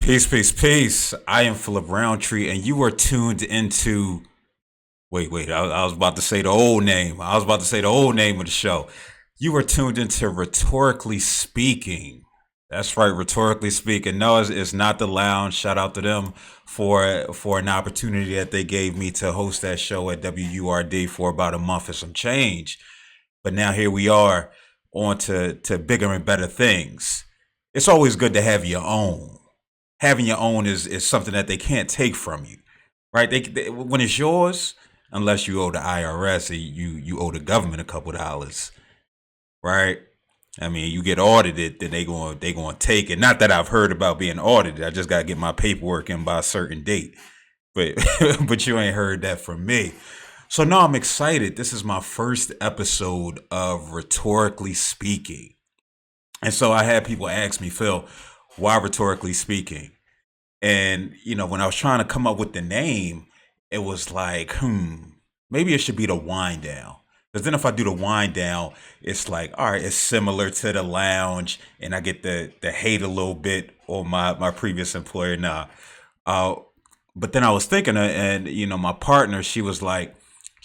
Peace, peace, peace. I am Phillip Roundtree, and you are tuned into. Wait. I was about to say the old name. I was about to say the old name of the show. You are tuned into Rhetorically Speaking. That's right, Rhetorically Speaking. No, it's not the lounge. Shout out to them for an opportunity that they gave me to host that show at WURD for about a month and some change. But now here we are on to bigger and better things. It's always good to have your own. Having your own is something that they can't take from you, right? When it's yours, unless you owe the IRS or you owe the government a couple dollars, right? I mean, you get audited, then they going to take it. Not that I've heard about being audited. I just got to get my paperwork in by a certain date, but but you ain't heard that from me. So now I'm excited. This is my first episode of Rhetorically Speaking. And so I had people ask me, Phil, why rhetorically speaking? And, when I was trying to come up with the name, it was like, maybe it should be the wind down. Because then if I do the wind down, it's like, all right, it's similar to the lounge. And I get the hate a little bit on my previous employer. Nah. Uh, but then I was thinking, and, my partner, she was like,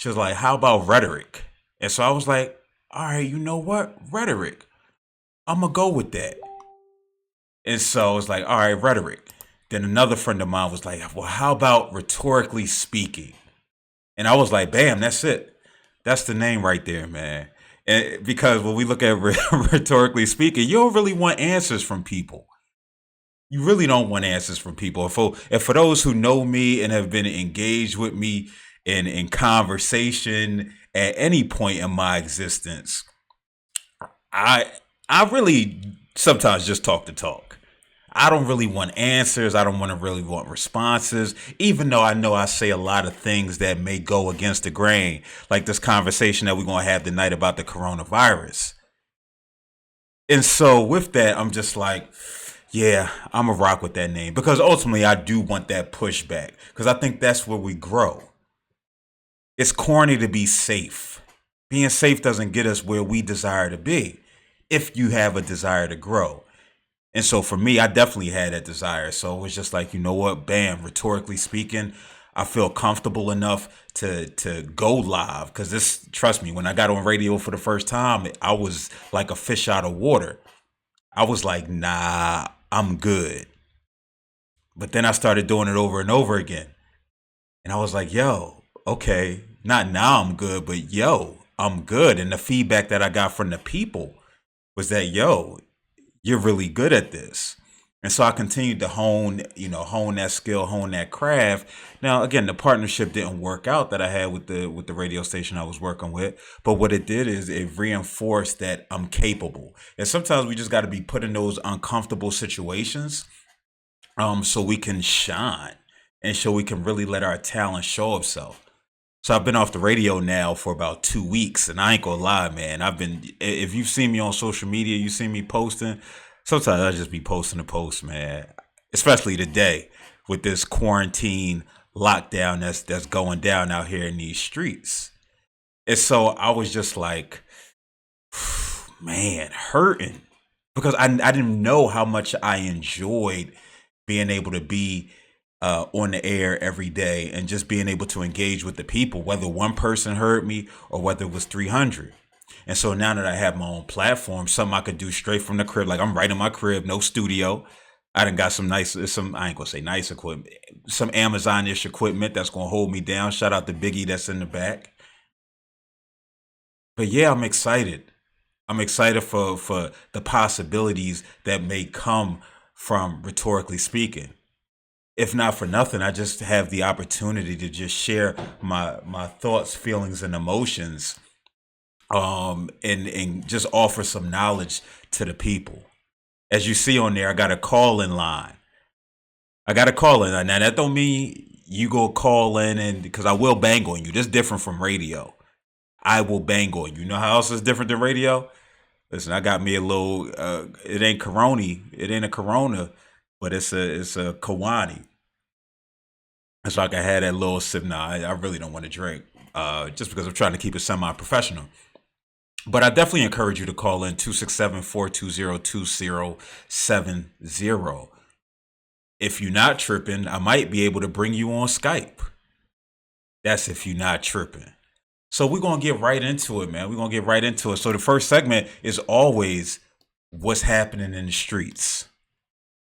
how about rhetoric? And so I was like, all right, you know what? Rhetoric. I'm going to go with that. And so it's like, all right, rhetoric. Then another friend of mine was like, well, how about rhetorically speaking? And I was like, bam, that's it. That's the name right there, man. And because when we look at rhetorically speaking, you don't really want answers from people. You really don't want answers from people. If for those who know me and have been engaged with me in conversation at any point in my existence, I I really sometimes just talk the talk. I don't really want answers. I don't want to really want responses, even though I know I say a lot of things that may go against the grain, like this conversation that we're going to have tonight about the coronavirus. And so with that, I'm just like, yeah, I'm a rock with that name because ultimately I do want that pushback because I think that's where we grow. It's corny to be safe. Being safe doesn't get us where we desire to be if you have a desire to grow. And so for me, I definitely had that desire. So it was just like, you know what, bam, rhetorically speaking, I feel comfortable enough to go live. Cause this, trust me, when I got on radio for the first time, I was like a fish out of water. I was like, nah, I'm good. But then I started doing it over and over again. And I was like, yo, okay, not now I'm good, but yo, I'm good. And the feedback that I got from the people was that, yo, you're really good at this. And so I continued to hone that skill, hone that craft. Now, again, the partnership didn't work out that I had with the radio station I was working with. But what it did is it reinforced that I'm capable. And sometimes we just got to be put in those uncomfortable situations, so we can shine and so we can really let our talent show itself. So I've been off the radio now for about 2 weeks, and I ain't gonna lie, man. If you've seen me on social media, you see me posting. Sometimes I just be posting a post, man. Especially today with this quarantine lockdown that's going down out here in these streets. And so I was just like, man, hurting because I didn't know how much I enjoyed being able to be on the air every day and just being able to engage with the people, whether one person heard me or whether it was 300. And so now that I have my own platform, something I could do straight from the crib, like I'm right in my crib, no studio. I done got some I ain't gonna say nice equipment, some Amazon-ish equipment that's gonna hold me down. Shout out to Biggie that's in the back. But yeah, I'm excited. I'm excited for the possibilities that may come from rhetorically speaking. If not for nothing, I just have the opportunity to just share my thoughts, feelings, and emotions, and just offer some knowledge to the people. As you see on there, I got a call in line. I got a call in line. Now that don't mean you go call in and because I will bang on you. This is different from radio. I will bang on you. You know how else is different than radio? Listen, I got me a little. It ain't Corona. It ain't a Corona, but it's a Kawani. So I can have that little sip. Nah, I really don't want to drink. Just because I'm trying to keep it semi-professional. But I definitely encourage you to call in 267-420-2070. If you're not tripping, I might be able to bring you on Skype. That's if you're not tripping. So we're going to get right into it, man. We're going to get right into it. So the first segment is always what's happening in the streets.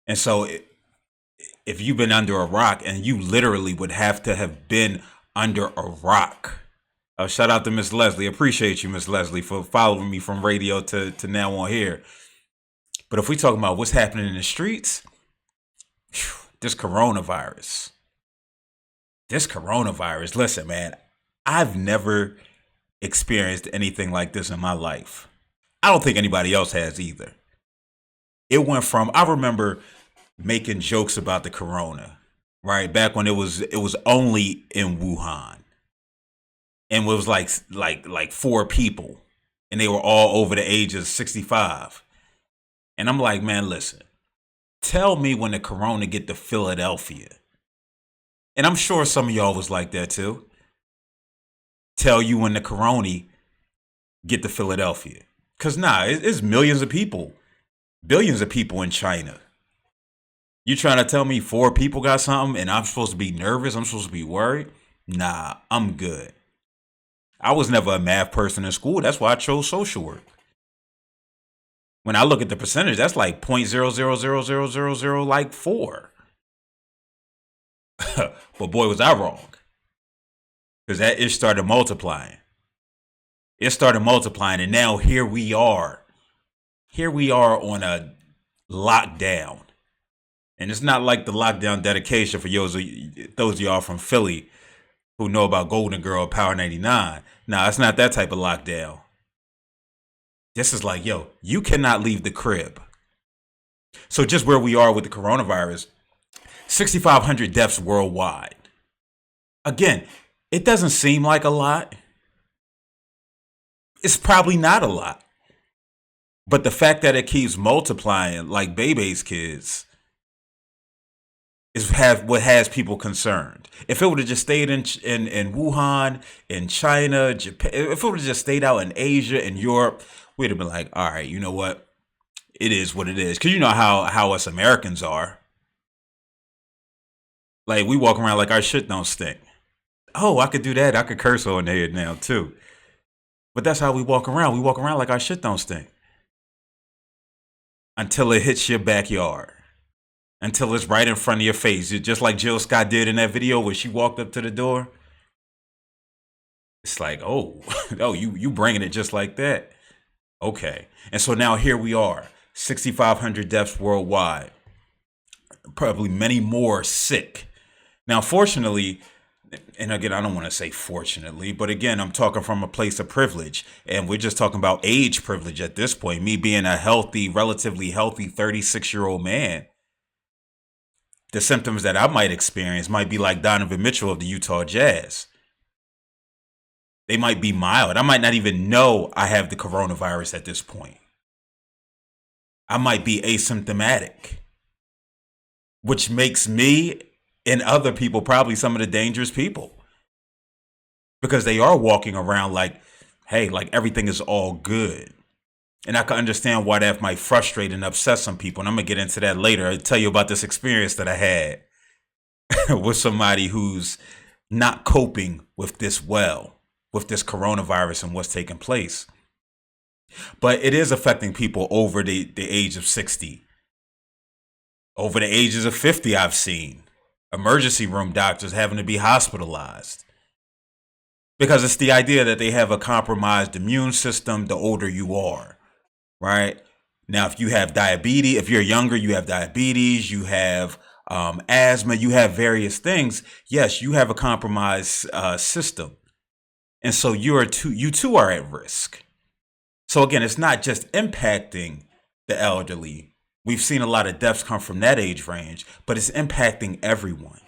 And so if you've been under a rock, and you literally would have to have been under a rock. Shout out to Miss Leslie. Appreciate you, Miss Leslie, for following me from radio to now on here. But if we talk about what's happening in the streets, this coronavirus, listen, man, I've never experienced anything like this in my life. I don't think anybody else has either. It went from, I remember making jokes about the corona, right? Back when it was only in Wuhan. And it was like 4 people. And they were all over the age of 65. And I'm like, man, listen, tell me when the corona get to Philadelphia. And I'm sure some of y'all was like that too. Tell you when the corona get to Philadelphia. Because it's millions of people. Billions of people in China. You trying to tell me 4 people got something and I'm supposed to be nervous? I'm supposed to be worried? Nah, I'm good. I was never a math person in school. That's why I chose social work. When I look at the percentage, that's like 0.000000 like 4. But boy, was I wrong. Because that it started multiplying. It started multiplying, and now here we are. Here we are on a lockdown. And it's not like the lockdown dedication for those of y'all from Philly who know about Golden Girl Power 99. Nah, it's not that type of lockdown. This is like, yo, you cannot leave the crib. So just where we are with the coronavirus, 6,500 deaths worldwide. Again, it doesn't seem like a lot. It's probably not a lot. But the fact that it keeps multiplying like Bebe's kids is what has people concerned. If it would have just stayed in Wuhan, in China, Japan, if it would have just stayed out in Asia and Europe, we'd have been like, all right, you know what? It is what it is. Because you know how us Americans are. Like, we walk around like our shit don't stink. Oh, I could do that. I could curse on there now, too. But that's how we walk around. We walk around like our shit don't stink. Until it hits your backyard. Until it's right in front of your face. Just like Jill Scott did in that video where she walked up to the door. It's like, oh, you bringing it just like that. Okay. And so now here we are. 6,500 deaths worldwide. Probably many more sick. Now, fortunately, and again, I don't want to say fortunately, but again, I'm talking from a place of privilege. And we're just talking about age privilege at this point. Me being a relatively healthy 36-year-old man. The symptoms that I might experience might be like Donovan Mitchell of the Utah Jazz. They might be mild. I might not even know I have the coronavirus at this point. I might be asymptomatic, which makes me and other people probably some of the dangerous people because they are walking around like, hey, like everything is all good. And I can understand why that might frustrate and upset some people. And I'm going to get into that later. I'll tell you about this experience that I had. with somebody who's not coping with this with this coronavirus and what's taking place. But it is affecting people over the age of 60. Over the ages of 50, I've seen emergency room doctors having to be hospitalized because it's the idea that they have a compromised immune system the older you are, right? Now, if you have diabetes, if you're younger, you have diabetes, you have asthma, you have various things. Yes, you have a compromised system. And so you too are at risk. So again, it's not just impacting the elderly. We've seen a lot of deaths come from that age range, but it's impacting everyone.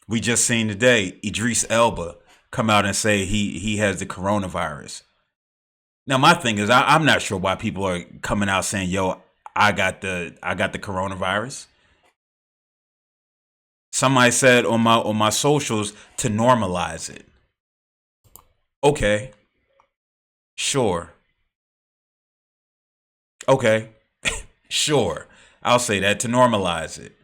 We just seen today Idris Elba come out and say he has the coronavirus. Now my thing is I'm not sure why people are coming out saying, "Yo, I got the coronavirus." Somebody said on my socials to normalize it. Okay, sure. Okay, sure. I'll say that to normalize it.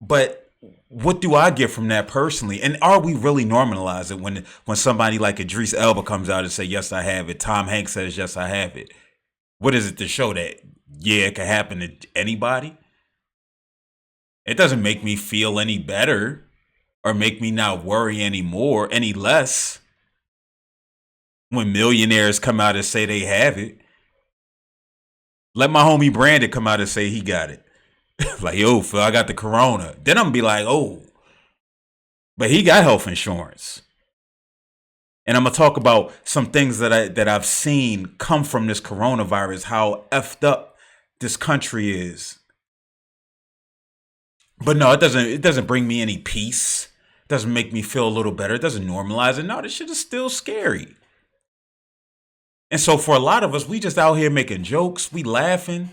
But what do I get from that personally? And are we really normalizing when somebody like Idris Elba comes out and say, "Yes, I have it." Tom Hanks says, "Yes, I have it." What is it to show that? Yeah, it can happen to anybody. It doesn't make me feel any better or make me not worry anymore, any less when millionaires come out and say they have it. Let my homie Brandon come out and say he got it. Like, yo, Phil, I got the corona. Then I'm gonna be like, oh, but he got health insurance. And I'm gonna talk about some things that I've seen come from this coronavirus, how effed up this country is. But no, it doesn't bring me any peace. It doesn't make me feel a little better. It doesn't normalize it. No, this shit is still scary. And so for a lot of us, we just out here making jokes, we laughing,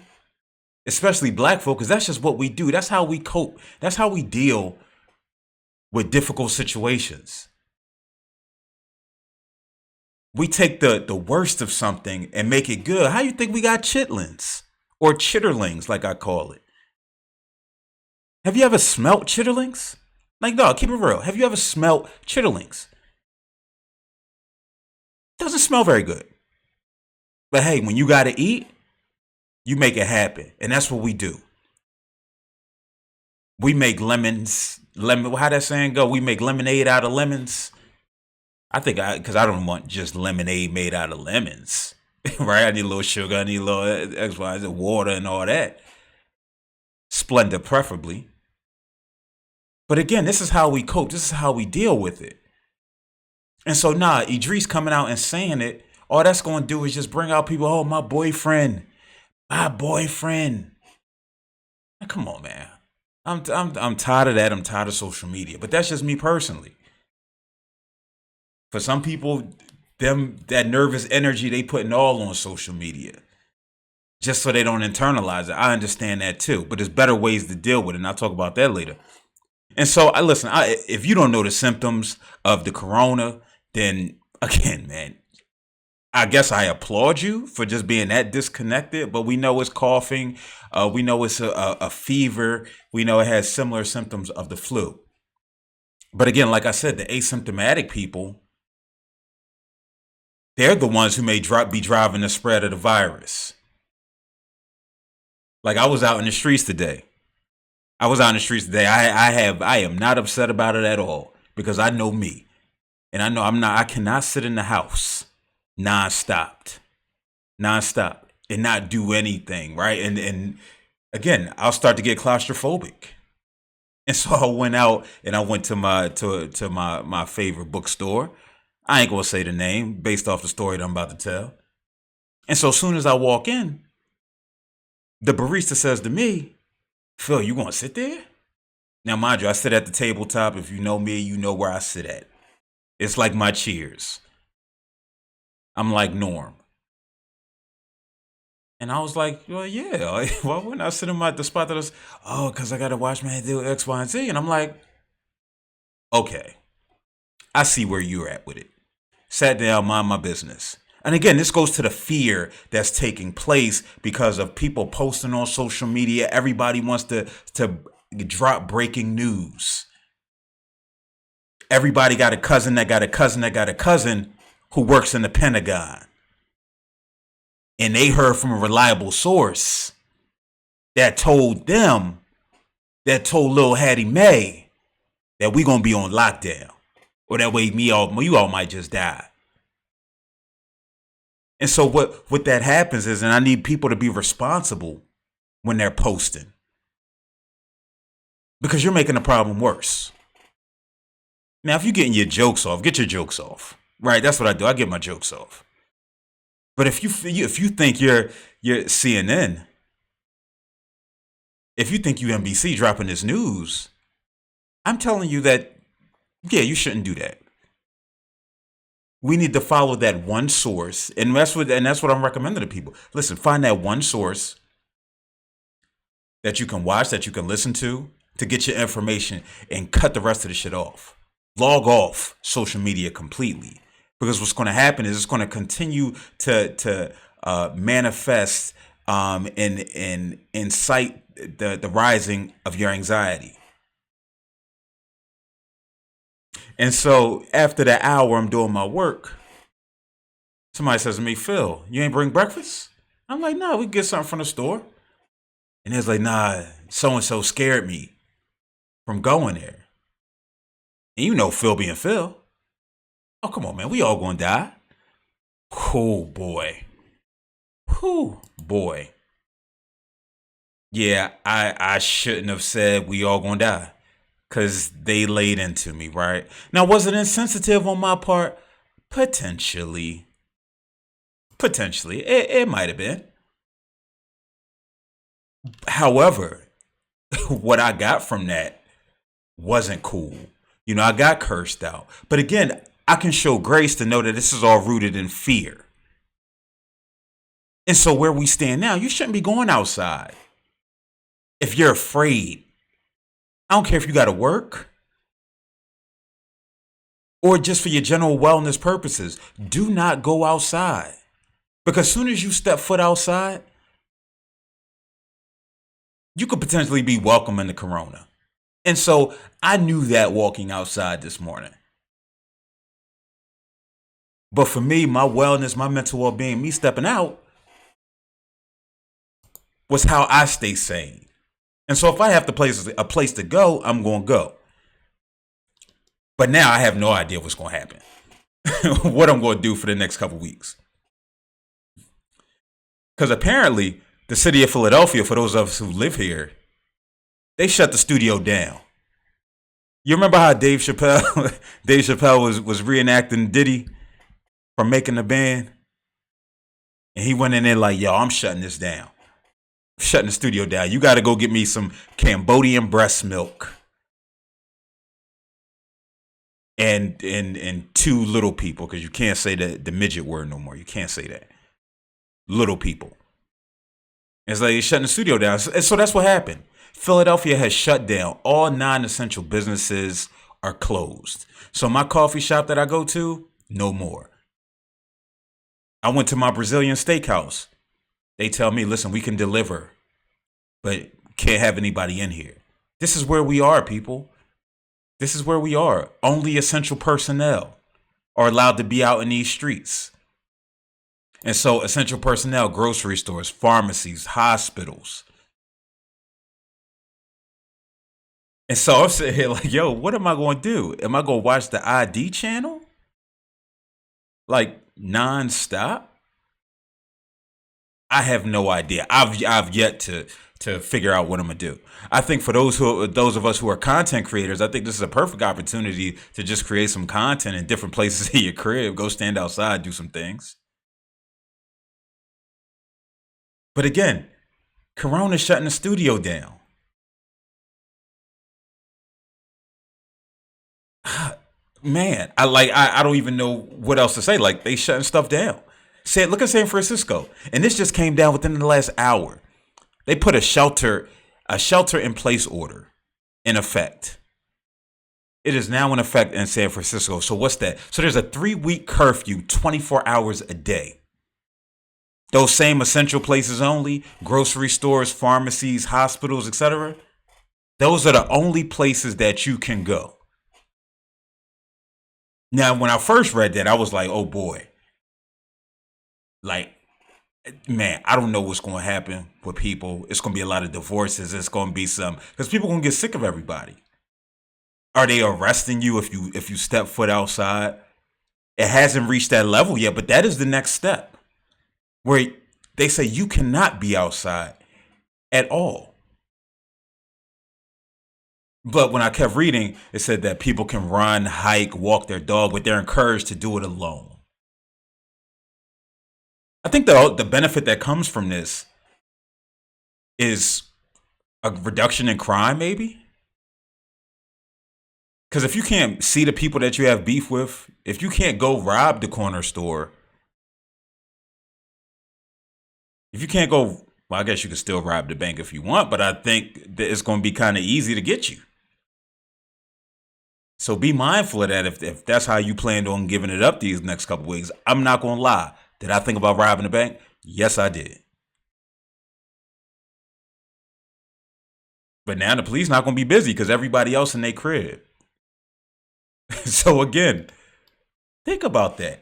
especially black folk, because that's just what we do. That's how we cope. That's how we deal with difficult situations. We take the worst of something and make it good. How you think we got chitlins or chitterlings, like I call it? Have you ever smelt chitterlings? Like, dog, keep it real. Have you ever smelt chitterlings? Doesn't smell very good. But hey, when you got to eat, you make it happen. And that's what we do. We make how that saying go? We make lemonade out of lemons. Because I don't want just lemonade made out of lemons, right? I need a little sugar, I need a little X, Y, Z, water and all that. Splenda preferably. But again, this is how we cope. This is how we deal with it. And so Idris coming out and saying it, all that's going to do is just bring out people, oh, my boyfriend. Now, come on, man. I'm tired of that. I'm tired of social media. But that's just me personally. For some people, that nervous energy they putting all on social media, just so they don't internalize it. I understand that too, but there's better ways to deal with it, and I'll talk about that later. And so, if you don't know the symptoms of the corona, then again, man, I guess I applaud you for just being that disconnected. But we know it's coughing, we know it's a fever, we know it has similar symptoms of the flu. But again, like I said, the asymptomatic people, they're the ones who may be driving the spread of the virus. Like I was out in the streets today. I am not upset about it at all because I know me. And I know I cannot sit in the house nonstop and not do anything, right? And again, I'll start to get claustrophobic. And so I went out and I went to my favorite bookstore. I ain't gonna say the name based off the story that I'm about to tell. And so as soon as I walk in, the barista says to me, "Phil, you gonna sit there?" Now, mind you, I sit at the tabletop. If you know me, you know where I sit at. It's like my cheers. I'm like Norm. And I was like, well, yeah, why wouldn't I sit in the spot that was, because I got to watch man do X, Y, and Z. And I'm like, okay, I see where you're at with it. Sat down, mind my business. And again, this goes to the fear that's taking place because of people posting on social media. Everybody wants to drop breaking news. Everybody got a cousin that got a cousin that got a cousin who works in the Pentagon. And they heard from a reliable source that told little Hattie Mae that we gonna be on lockdown. Or that way you all might just die. And so what that happens is, and I need people to be responsible when they're posting. Because you're making the problem worse. Now, if you're getting your jokes off, get your jokes off. Right? That's what I do. I get my jokes off. But if you think you're CNN, if you think you NBC dropping this news, I'm telling you that, yeah, you shouldn't do that. We need to follow that one source, and that's what I'm recommending to people. Listen, find that one source that you can watch, that you can listen to get your information, and cut the rest of the shit off. Log off social media completely, because what's going to happen is it's going to continue to manifest and incite the rising of your anxiety. And so after that hour I'm doing my work, somebody says to me, Phil, you ain't bring breakfast? I'm like, nah, we can get something from the store. And it's like, nah, so-and-so scared me from going there. And you know Phil being Phil. Oh, come on, man. We all gonna die. Oh, boy. Oh, boy. Yeah, I shouldn't have said we all gonna die. Because they laid into me, right? Now, was it insensitive on my part? Potentially. It might have been. However, what I got from that wasn't cool. You know, I got cursed out. But again, I can show grace to know that this is all rooted in fear. And so where we stand now, you shouldn't be going outside if you're afraid. I don't care if you got to work or just for your general wellness purposes. Do not go outside, because as soon as you step foot outside, you could potentially be welcoming the corona. And so I knew that walking outside this morning. But for me, my wellness, my mental well-being, me stepping out was how I stay sane. And so if I have a place to go, I'm going to go. But now I have no idea what's going to happen, what I'm going to do for the next couple weeks. Because apparently the city of Philadelphia, for those of us who live here, they shut the studio down. You remember how Dave Chappelle was reenacting Diddy from Making the Band? And he went in there like, yo, I'm shutting this down. Shutting the studio down. You got to go get me some Cambodian breast milk and two little people, because you can't say the midget word no more. You can't say that. Little people. It's like they're shutting the studio down. So that's what happened. Philadelphia has shut down. All non-essential businesses are closed. So my coffee shop that I go to, no more. I went to my Brazilian steakhouse. They tell me, listen, we can deliver, but can't have anybody in here. This is where we are, people. This is where we are. Only essential personnel are allowed to be out in these streets. And so essential personnel, grocery stores, pharmacies, hospitals. And so I'm sitting here like, yo, what am I going to do? Am I going to watch the ID channel? Like nonstop? I have no idea. I've yet to figure out what I'm gonna do. I think for those of us who are content creators, I think this is a perfect opportunity to just create some content in different places in your crib. Go stand outside, do some things. But again, Corona's shutting the studio down. Man, I don't even know what else to say. Like, they shutting stuff down. Look at San Francisco, and this just came down within the last hour. They put a shelter in place order in effect. It is now in effect in San Francisco. So what's that? So there's a 3-week curfew, 24 hours a day. Those same essential places only, grocery stores, pharmacies, hospitals, etc. Those are the only places that you can go. Now, when I first read that, I was like, oh boy. Like, man, I don't know what's going to happen with people. It's going to be a lot of divorces. It's going to be some, because people are going to get sick of everybody. Are they arresting you if you step foot outside? It hasn't reached that level yet, but that is the next step, where they say you cannot be outside at all. But when I kept reading, it said that people can run, hike, walk their dog, but they're encouraged to do it alone. I think the benefit that comes from this is a reduction in crime, maybe. Because if you can't see the people that you have beef with, if you can't go rob the corner store, if you can't go, well, I guess you can still rob the bank if you want, but I think that it's going to be kind of easy to get you. So be mindful of that if that's how you planned on giving it up these next couple weeks. I'm not going to lie. Did I think about robbing the bank? Yes, I did. But now the police not going to be busy because everybody else in their crib. So again, think about that.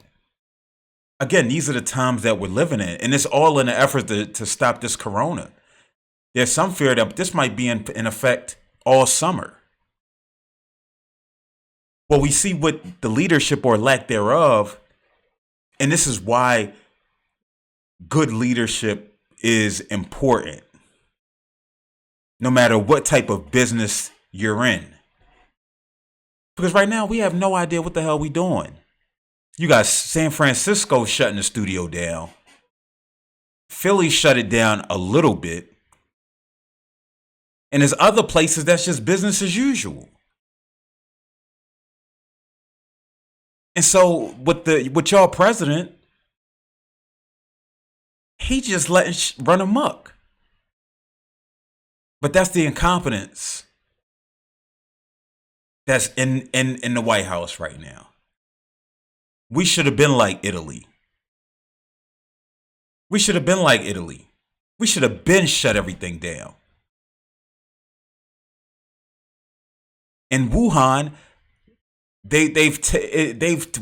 Again, these are the times that we're living in, and it's all in an effort to stop this corona. There's some fear that this might be in effect all summer. Well, we see what the leadership or lack thereof, and this is why good leadership is important, no matter what type of business you're in. Because right now we have no idea what the hell we doing. You got San Francisco shutting the studio down. Philly shut it down a little bit. And there's other places that's just business as usual. And so with y'all president, he just letting run amok. But that's the incompetence that's in the White House right now. We should have been like Italy. We should have been like Italy. We should have been shut everything down. In Wuhan, they've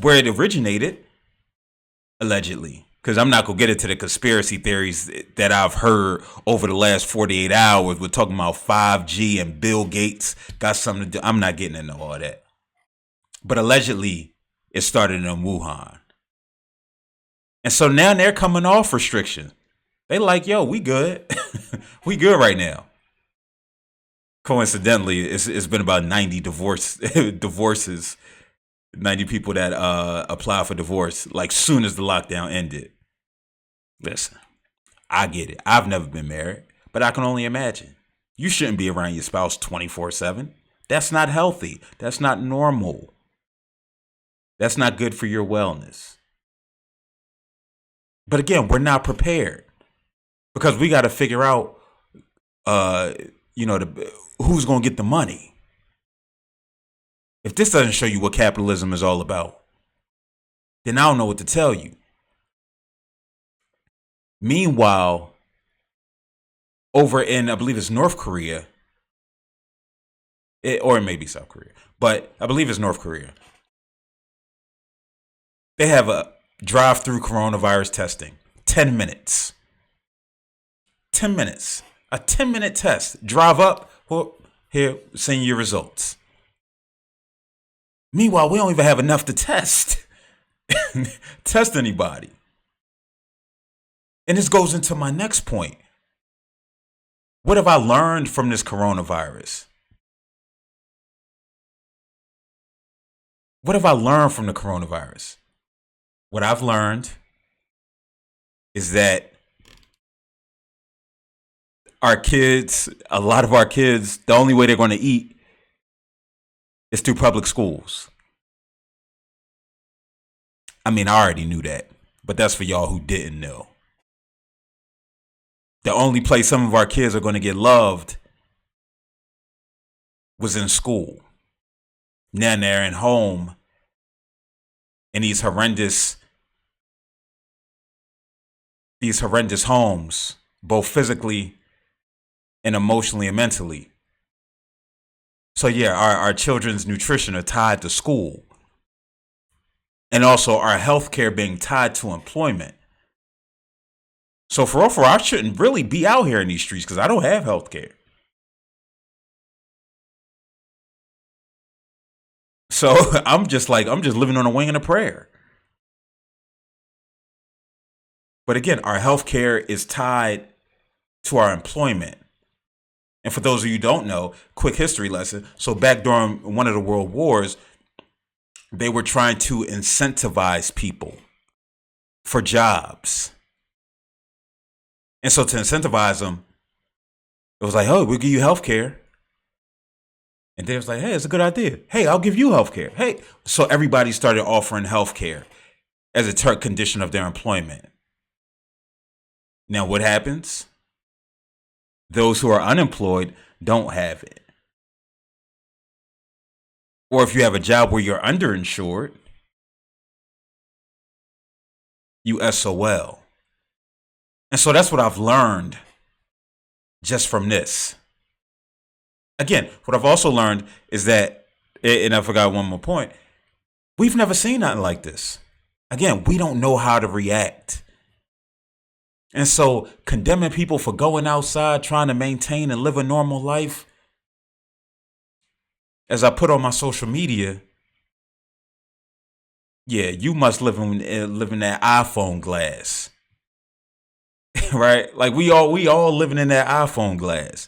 where it originated, allegedly. Because I'm not going to get into the conspiracy theories that I've heard over the last 48 hours. We're talking about 5G and Bill Gates got something to do. I'm not getting into all that. But allegedly, it started in Wuhan. And so now they're coming off restrictions. They like, yo, we good. We good right now. Coincidentally, it's been about 90 divorces, 90 people that apply for divorce, like soon as the lockdown ended. Listen, I get it. I've never been married, but I can only imagine. You shouldn't be around your spouse 24/7. That's not healthy. That's not normal. That's not good for your wellness. But again, we're not prepared because we got to figure out, who's going to get the money. If this doesn't show you what capitalism is all about, then I don't know what to tell you. Meanwhile, over in, I believe it's North Korea, or it may be South Korea, but I believe it's North Korea. They have a drive-through coronavirus testing. 10 minutes. 10 minutes. A 10-minute test. Drive up. Well, here, send your results. Meanwhile, we don't even have enough to test. Test anybody. And this goes into my next point. What have I learned from this coronavirus? What have I learned from the coronavirus? What I've learned is that our kids, a lot of our kids, the only way they're going to eat is through public schools. I mean, I already knew that, but that's for y'all who didn't know. The only place some of our kids are going to get loved was in school. Now they're in home in these horrendous homes, both physically and emotionally and mentally. So yeah, our children's nutrition are tied to school. And also our healthcare being tied to employment. So for real, I shouldn't really be out here in these streets because I don't have healthcare. So I'm just living on a wing and a prayer. But again, our healthcare is tied to our employment. And for those of you who don't know, quick history lesson. So back during one of the world wars, they were trying to incentivize people for jobs. And so to incentivize them, it was like, oh, we'll give you health care. And they was like, hey, it's a good idea. Hey, I'll give you health care. Hey. So everybody started offering health care as a condition of their employment. Now what happens? Those who are unemployed don't have it. Or if you have a job where you're underinsured, you SOL. And so that's what I've learned just from this. Again, what I've also learned is that, and I forgot one more point, we've never seen nothing like this. Again, we don't know how to react. And so condemning people for going outside, trying to maintain and live a normal life, as I put on my social media, yeah, you must live in that iPhone glass. Right? Like we all living in that iPhone glass.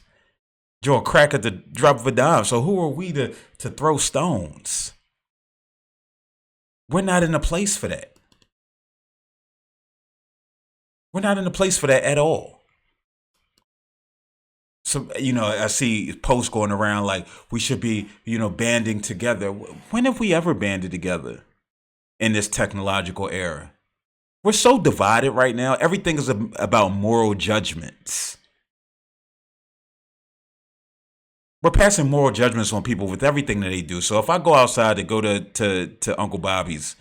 Draw a crack at the drop of a dime. So who are we to throw stones? We're not in a place for that. We're not in a place for that at all. So, I see posts going around like we should be, banding together. When have we ever banded together in this technological era? We're so divided right now. Everything is about moral judgments. We're passing moral judgments on people with everything that they do. So if I go outside to go to Uncle Bobby's,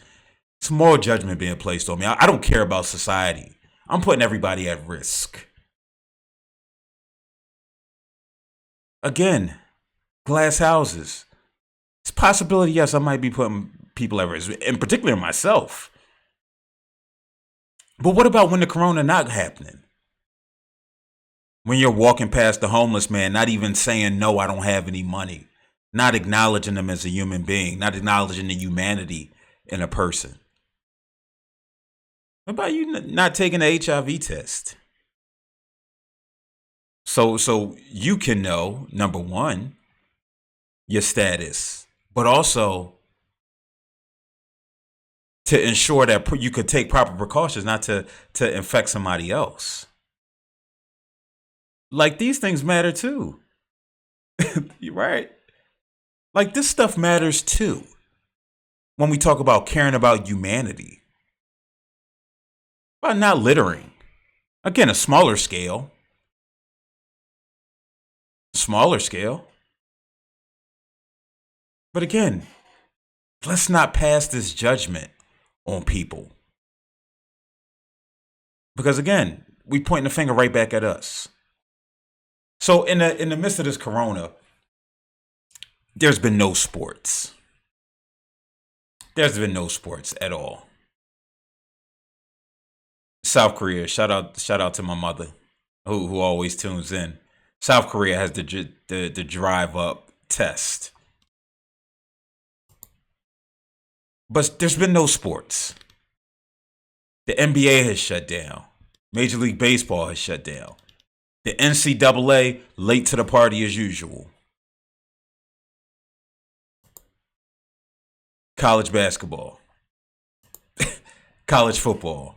it's moral judgment being placed on me. I don't care about society. I'm putting everybody at risk. Again, glass houses. It's a possibility, yes, I might be putting people at risk, in particular myself. But what about when the corona not happening? When you're walking past the homeless man, not even saying, no, I don't have any money. Not acknowledging them as a human being, not acknowledging the humanity in a person. What about you not taking the HIV test? So you can know, number one, your status, but also to ensure that you could take proper precautions not to infect somebody else. Like these things matter too. You're right. Like this stuff matters too. When we talk about caring about humanity. About not littering. Again, a smaller scale. Smaller scale. But again, let's not pass this judgment on people. Because again, we pointing the finger right back at us. So in the midst of this corona, there's been no sports. There's been no sports at all. South Korea, shout out to my mother, who always tunes in. South Korea has the drive up test. But there's been no sports. The NBA has shut down. Major League Baseball has shut down. The NCAA late to the party as usual. College basketball. College football.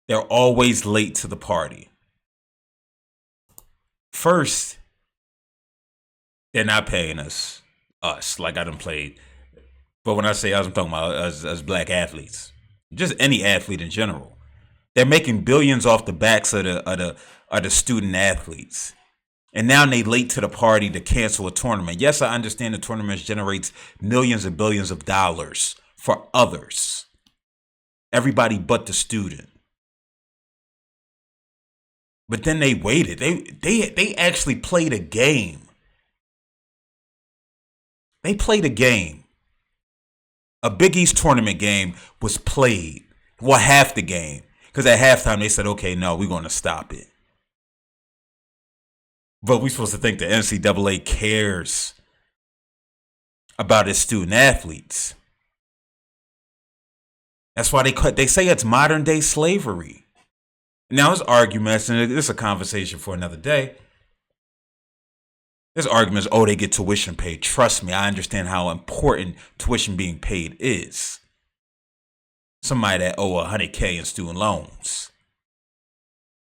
They're always late to the party. First, they're not paying us like I done played. But when I say us, I'm talking about us as black athletes. Just any athlete in general. They're making billions off the backs of the student athletes. And now they late to the party to cancel a tournament. Yes, I understand the tournament generates millions and billions of dollars for others. Everybody but the student. But then they waited. They actually played a game They played a game. A Big East tournament game was played. Well, half the game. Because at halftime they said, okay, no, we're going to stop it. But we're supposed to think the NCAA cares about its student athletes. That's why they say it's modern day slavery. Now there's arguments, and this is a conversation for another day. There's arguments, oh, they get tuition paid. Trust me, I understand how important tuition being paid is. Somebody that owe $100K in student loans.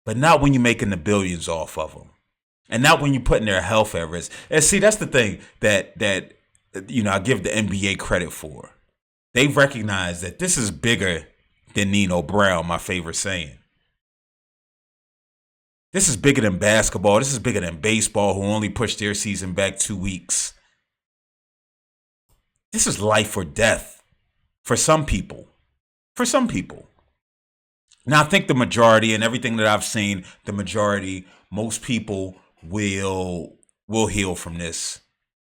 But not when you're making the billions off of them. And not when you're putting their health at risk. And see, that's the thing that I give the NBA credit for. They recognize that this is bigger than Nino Brown, my favorite saying. This is bigger than basketball. This is bigger than baseball, who only pushed their season back 2 weeks. This is life or death for some people. For some people. Now, I think the majority, and everything that I've seen, the majority, most people will heal from this.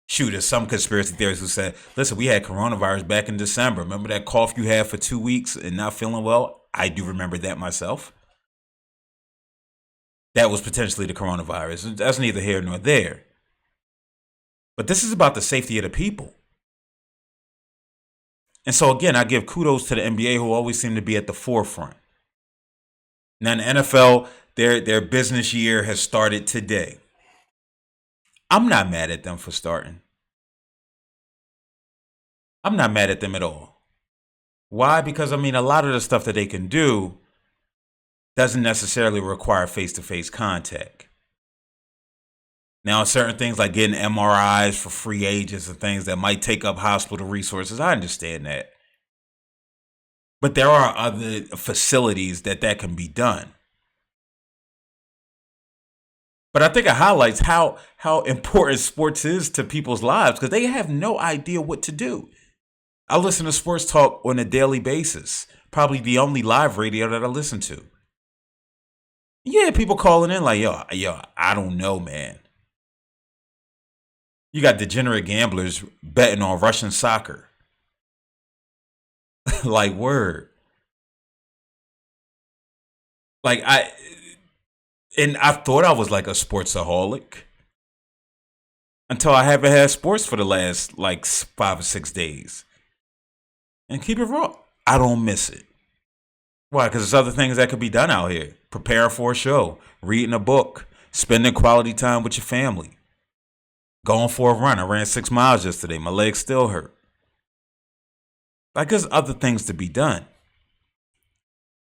Shoot, there's some conspiracy theorists who said, listen, we had coronavirus back in December. Remember that cough you had for 2 weeks and not feeling well? I do remember that myself. That was potentially the coronavirus. That's neither here nor there. But this is about the safety of the people. And so, again, I give kudos to the NBA, who always seem to be at the forefront. Now, in the NFL, their business year has started today. I'm not mad at them for starting. I'm not mad at them at all. Why? Because, a lot of the stuff that they can do doesn't necessarily require face-to-face contact. Now, certain things like getting MRIs for free agents and things that might take up hospital resources, I understand that. But there are other facilities that can be done. But I think it highlights how important sports is to people's lives, because they have no idea what to do. I listen to sports talk on a daily basis, probably the only live radio that I listen to. Yeah, people calling in like, yo, I don't know, man. You got degenerate gamblers betting on Russian soccer. Like, word. Like, I thought I was like a sportsaholic until I haven't had sports for the last like 5 or 6 days. And keep it raw, I don't miss it. Why? Because there's other things that could be done out here. Preparing for a show, reading a book, spending quality time with your family, going for a run. I ran 6 miles yesterday. My legs still hurt. Like, there's other things to be done.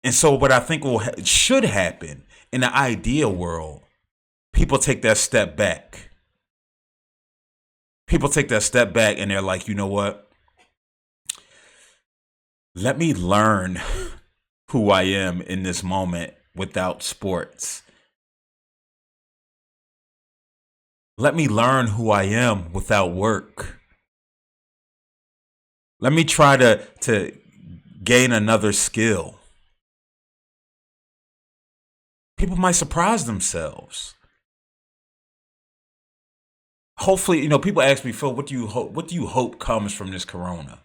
And so what I think should happen in the ideal world, people take that step back. People take that step back and they're like, you know what? Let me learn who I am in this moment without sports. Let me learn who I am without work. Let me try to gain another skill. People might surprise themselves. Hopefully, people ask me, Phil, what do you hope comes from this corona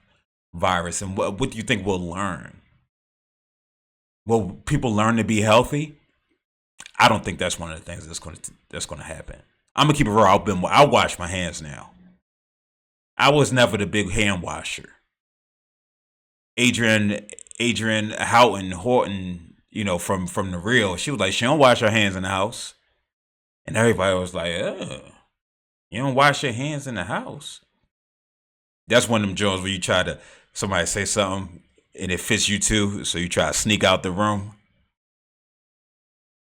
virus, and what do you think we'll learn? Will people learn to be healthy? I don't think that's one of the things that's going to happen. I'm gonna keep it raw. I wash my hands now. I was never the big hand washer. Adrian Horton, from the Real, she was like, she don't wash her hands in the house, and everybody was like, you don't wash your hands in the house. That's one of them jokes where somebody say something and it fits you too, so you try to sneak out the room.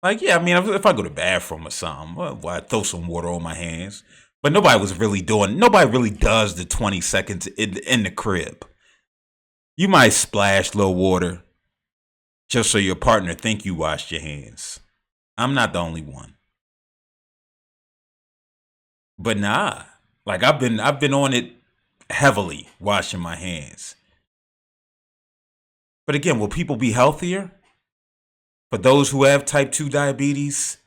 Like, yeah, if I go to the bathroom or something, well, I throw some water on my hands. But nobody really does the 20 seconds in the crib. You might splash a little water just so your partner think you washed your hands. I'm not the only one. But nah, like I've been on it heavily, washing my hands. But again, will people be healthier? For those who have type 2 diabetes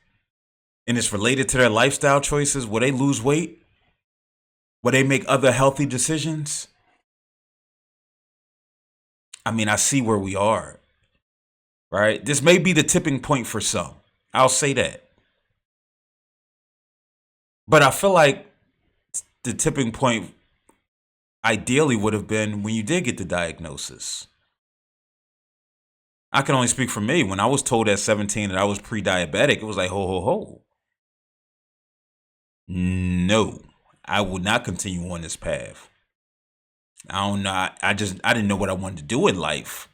and it's related to their lifestyle choices, will they lose weight? Will they make other healthy decisions? I mean, I see where we are, right? This may be the tipping point for some. I'll say that. But I feel like the tipping point ideally would have been when you did get the diagnosis. I can only speak for me. When I was told at 17 that I was pre-diabetic, it was like, ho, ho, ho. No, I would not continue on this path. I don't know. I didn't know what I wanted to do in life,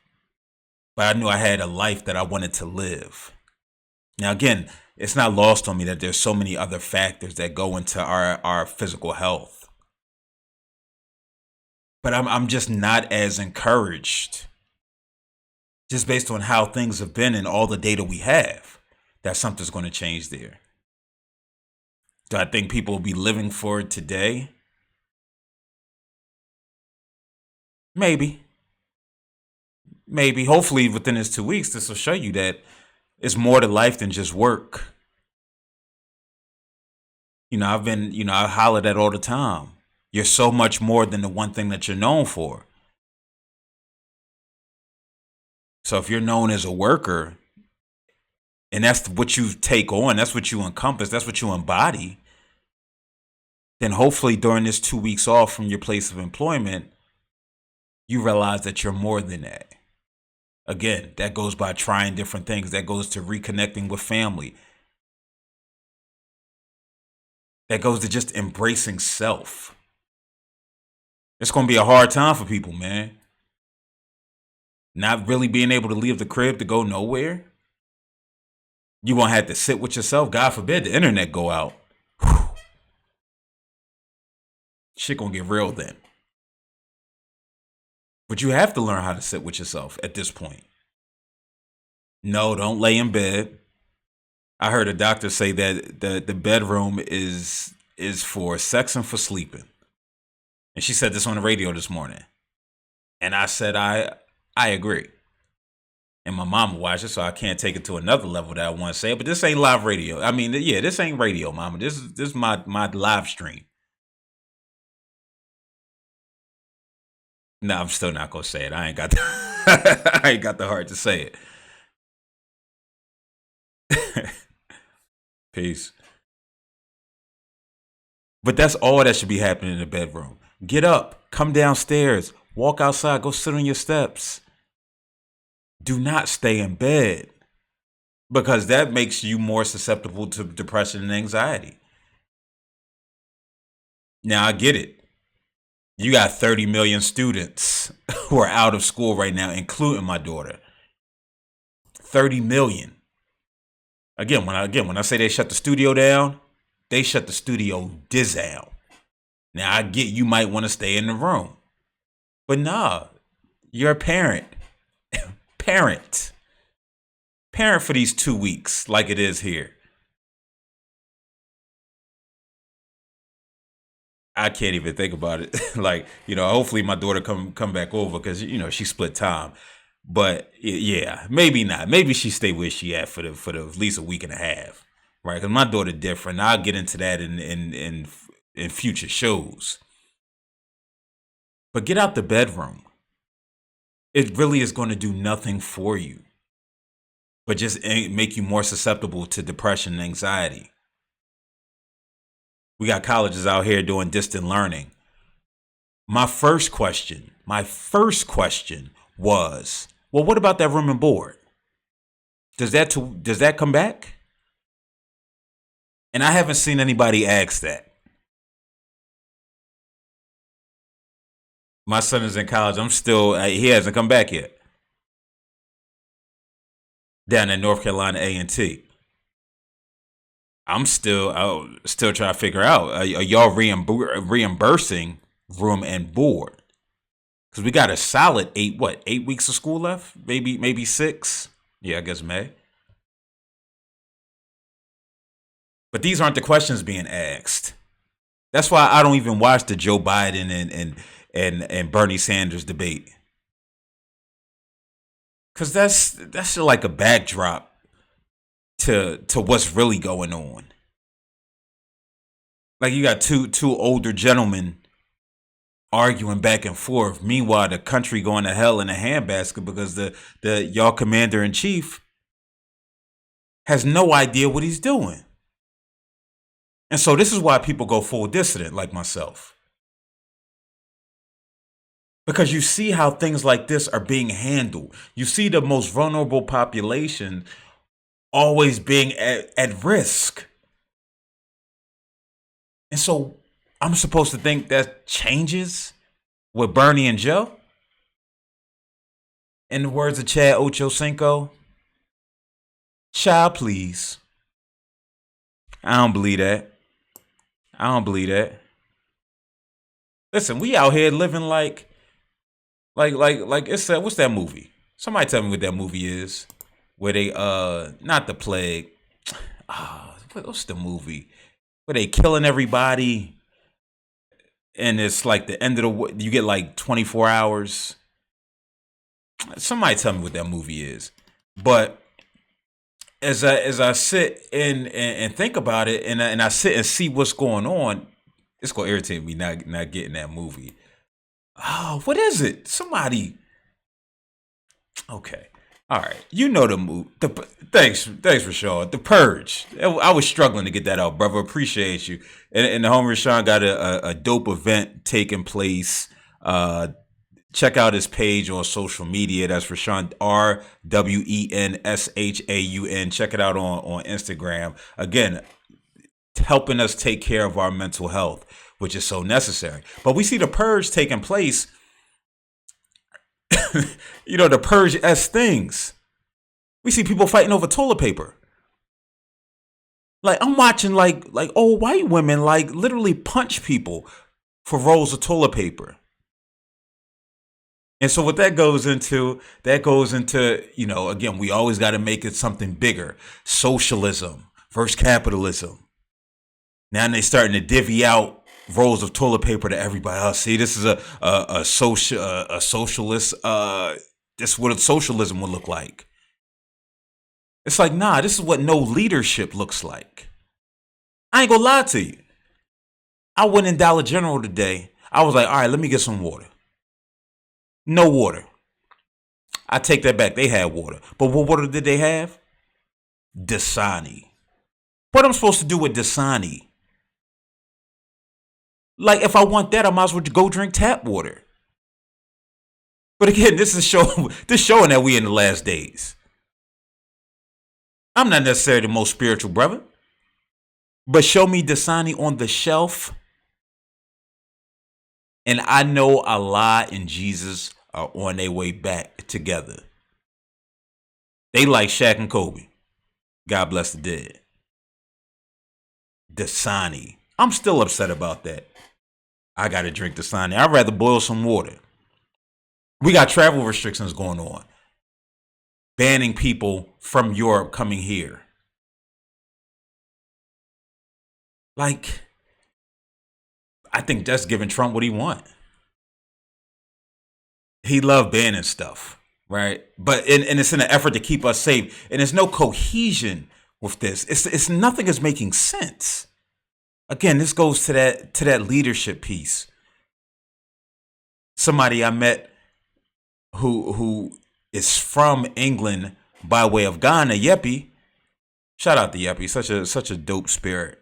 but I knew I had a life that I wanted to live. Now, again, it's not lost on me that there's so many other factors that go into our physical health. But I'm just not as encouraged, just based on how things have been and all the data we have, that something's going to change there. Do I think people will be living for it today? Maybe. Maybe. Hopefully within this 2 weeks, this will show you that it's more to life than just work. I holler that all the time. You're so much more than the one thing that you're known for. So if you're known as a worker, and that's what you take on, that's what you encompass, that's what you embody, then hopefully during this 2 weeks off from your place of employment, you realize that you're more than that. Again, that goes by trying different things. That goes to reconnecting with family. That goes to just embracing self. It's going to be a hard time for people, man. Not really being able to leave the crib to go nowhere. You won't have to sit with yourself. God forbid the internet go out. Whew. Shit gonna get real then. But you have to learn how to sit with yourself at this point. No, don't lay in bed. I heard a doctor say that the bedroom is for sex and for sleeping. And she said this on the radio this morning. And I said, I agree. And my mama watched it, so I can't take it to another level that I want to say. But this ain't live radio. I mean, yeah, this ain't radio, mama. This is my live stream. No, I'm still not gonna say it. I ain't got the heart to say it. Peace. But that's all that should be happening in the bedroom. Get up, come downstairs, walk outside, go sit on your steps. Do not stay in bed, because that makes you more susceptible to depression and anxiety. Now, I get it. You got 30 million students who are out of school right now, including my daughter. 30 million. Again, when I say they shut the studio down, they shut the studio down. Now, I get you might want to stay in the room. But nah, you're a parent. Parent for these 2 weeks like it is here. I can't even think about it. Like, hopefully my daughter come back over, because she split time. But yeah, maybe not. Maybe she stay where she at for the at least a week and a half, right? Because my daughter different. I'll get into that in future shows. But get out the bedroom. It really is going to do nothing for you, but just make you more susceptible to depression and anxiety. We got colleges out here doing distant learning. My first question was, well, what about that room and board? Does that come back? And I haven't seen anybody ask that. My son is in college. He hasn't come back yet. Down at North Carolina A&T. I'm still trying to figure out, are y'all reimbursing room and board? Because we got a solid 8 weeks of school left? Maybe 6? Yeah, I guess May. But these aren't the questions being asked. That's why I don't even watch the Joe Biden and Bernie Sanders debate. Because that's like a backdrop to what's really going on. Like, you got two older gentlemen arguing back and forth. Meanwhile, the country going to hell in a handbasket because the y'all commander in chief has no idea what he's doing. And so this is why people go full dissident like myself. Because you see how things like this are being handled. You see the most vulnerable population always being at risk. And so I'm supposed to think that changes with Bernie and Joe? In the words of Chad Ochocinco, child, please. I don't believe that. I don't believe that. Listen, we out here living like it's what's that movie? Somebody tell me what that movie is. Where they not the plague. What's the movie? Where they killing everybody and it's like the end of the you get like 24 hours. Somebody tell me what that movie is. But as I sit and think about it and I sit and see what's going on, it's gonna irritate me not getting that movie. Oh, what is it? Somebody. Okay. All right. You know the movie. Thanks for showing. The Purge. I was struggling to get that out, brother. Appreciate you. And the homie Rashawn got a dope event taking place. Check out his page on social media. That's Rashawn, RWENSHAUN. Check it out on Instagram. Again, helping us take care of our mental health, which is so necessary. But we see the purge taking place. The purge-esque things. We see people fighting over toilet paper. Like I'm watching like old white women like literally punch people for rolls of toilet paper. And so what that goes into, again, we always got to make it something bigger. Socialism versus capitalism. Now they starting to divvy out rolls of toilet paper to everybody else. See, this is a socialist. This is what socialism would look like. It's like, nah, this is what no leadership looks like. I ain't gonna lie to you. I went in Dollar General today. I was like, all right, let me get some water. No water. I take that back. They had water. But what water did they have? Dasani. What am I supposed to do with Dasani? Like, if I want that, I might as well go drink tap water. But again, this showing that we in the last days. I'm not necessarily the most spiritual brother. But show me Dasani on the shelf. And I know Allah and Jesus are on their way back together. They like Shaq and Kobe. God bless the dead. Dasani. I'm still upset about that. I got to drink Dasani. I'd rather boil some water. We got travel restrictions going on. Banning people from Europe coming here. Like, I think that's giving Trump what he want. He loved banning stuff, right? But and it's in an effort to keep us safe. And there's no cohesion with this. It's nothing is making sense. Again, this goes to that leadership piece. Somebody I met who is from England by way of Ghana, Yeppy. Shout out to Yeppy, such a dope spirit.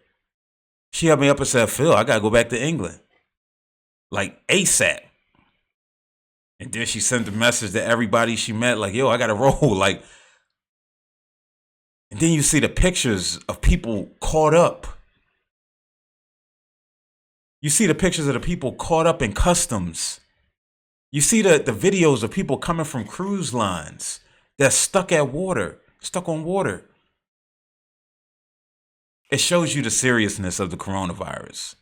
She held me up and said, Phil, I gotta go back to England. Like ASAP. And then she sent a message to everybody she met, like, yo, I gotta roll. Like, and then you see the pictures of people caught up. You see the pictures of the people caught up in customs. You see the videos of people coming from cruise lines that's stuck on water. It shows you the seriousness of the coronavirus.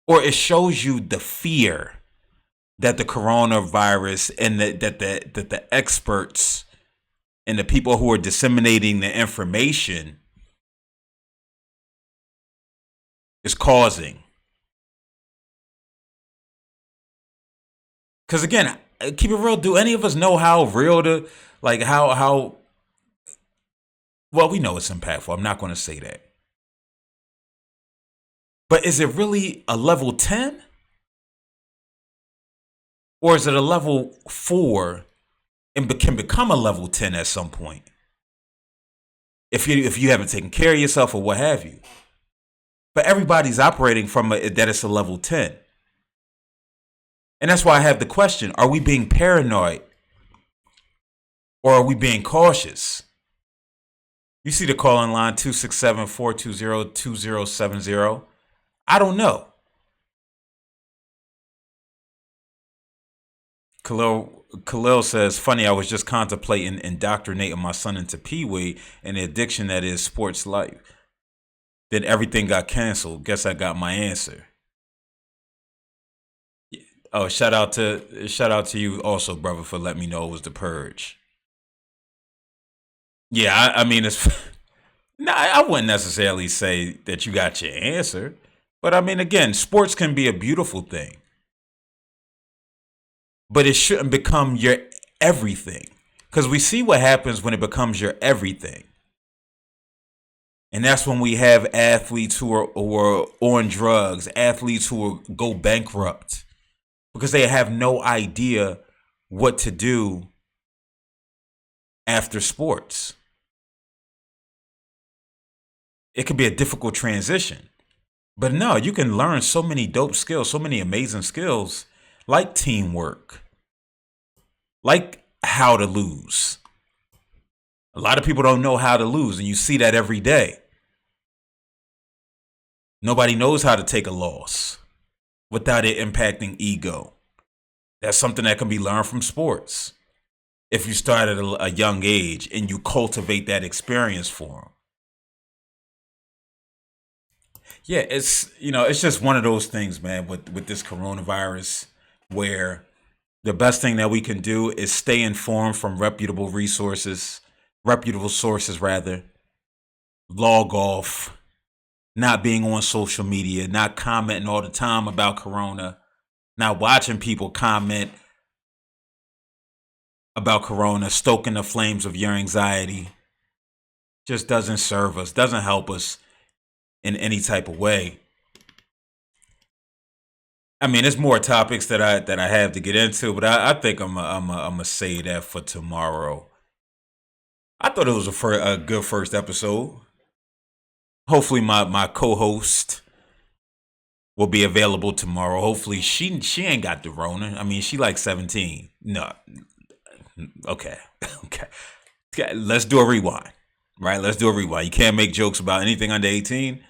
Or it shows you the fear that the coronavirus and that the experts and the people who are disseminating the information is causing. Because again, keep it real. Do any of us know how real how well, we know it's impactful. I'm not going to say that. But is it really a level 10? Or is it a level 4 and can become a level 10 at some point? If you haven't taken care of yourself or what have you. But everybody's operating from that it's a level 10. And that's why I have the question, are we being paranoid or are we being cautious? You see the call in line 267-420-2070. I don't know. Khalil says, funny, I was just contemplating indoctrinating my son into Pee-wee and the addiction that is sports life. Then everything got canceled. Guess I got my answer. Oh, shout out to you also, brother, for letting me know it was the purge. Yeah, I mean, it's no, I wouldn't necessarily say that you got your answer, but I mean, again, sports can be a beautiful thing, but it shouldn't become your everything, because we see what happens when it becomes your everything, and that's when we have athletes who are on drugs, athletes who go bankrupt because they have no idea what to do after sports. It could be a difficult transition. But no, you can learn so many dope skills, so many amazing skills, like teamwork, like how to lose. A lot of people don't know how to lose, and you see that every day. Nobody knows how to take a loss without it impacting ego. That's something that can be learned from sports. If you start at a young age and you cultivate that experience for them. Yeah, it's just one of those things, man, with this coronavirus where the best thing that we can do is stay informed from reputable sources rather, log off, not being on social media, not commenting all the time about corona, not watching people comment about corona, stoking the flames of your anxiety. Just doesn't serve us, doesn't help us in any type of way. I mean, there's more topics that I have to get into, but I think I'm gonna say that for tomorrow. I thought it was a good first episode. Hopefully, my co-host will be available tomorrow. Hopefully, she ain't got the Rona. I mean, she like 17. No, okay, okay. Let's do a rewind. Right? Let's do a rewind. You can't make jokes about anything under 18.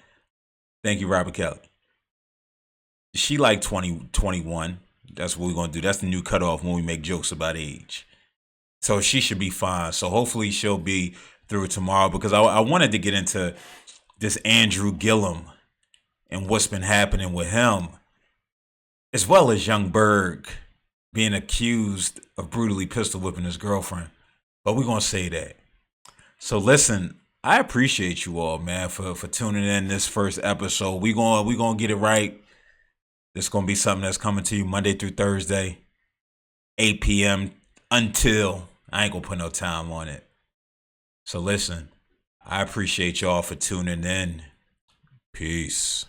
Thank you, Robert Kelly. She like 20, 21. That's what we're going to do. That's the new cutoff when we make jokes about age. So she should be fine. So hopefully she'll be through tomorrow, because I wanted to get into this Andrew Gillum and what's been happening with him, as well as Young Berg being accused of brutally pistol whipping his girlfriend. But we're going to say that. So listen, I appreciate you all, man, for tuning in this first episode. We gonna get it right. This gonna be something that's coming to you Monday through Thursday, 8 p.m. until I ain't gonna put no time on it. So listen, I appreciate y'all for tuning in. Peace.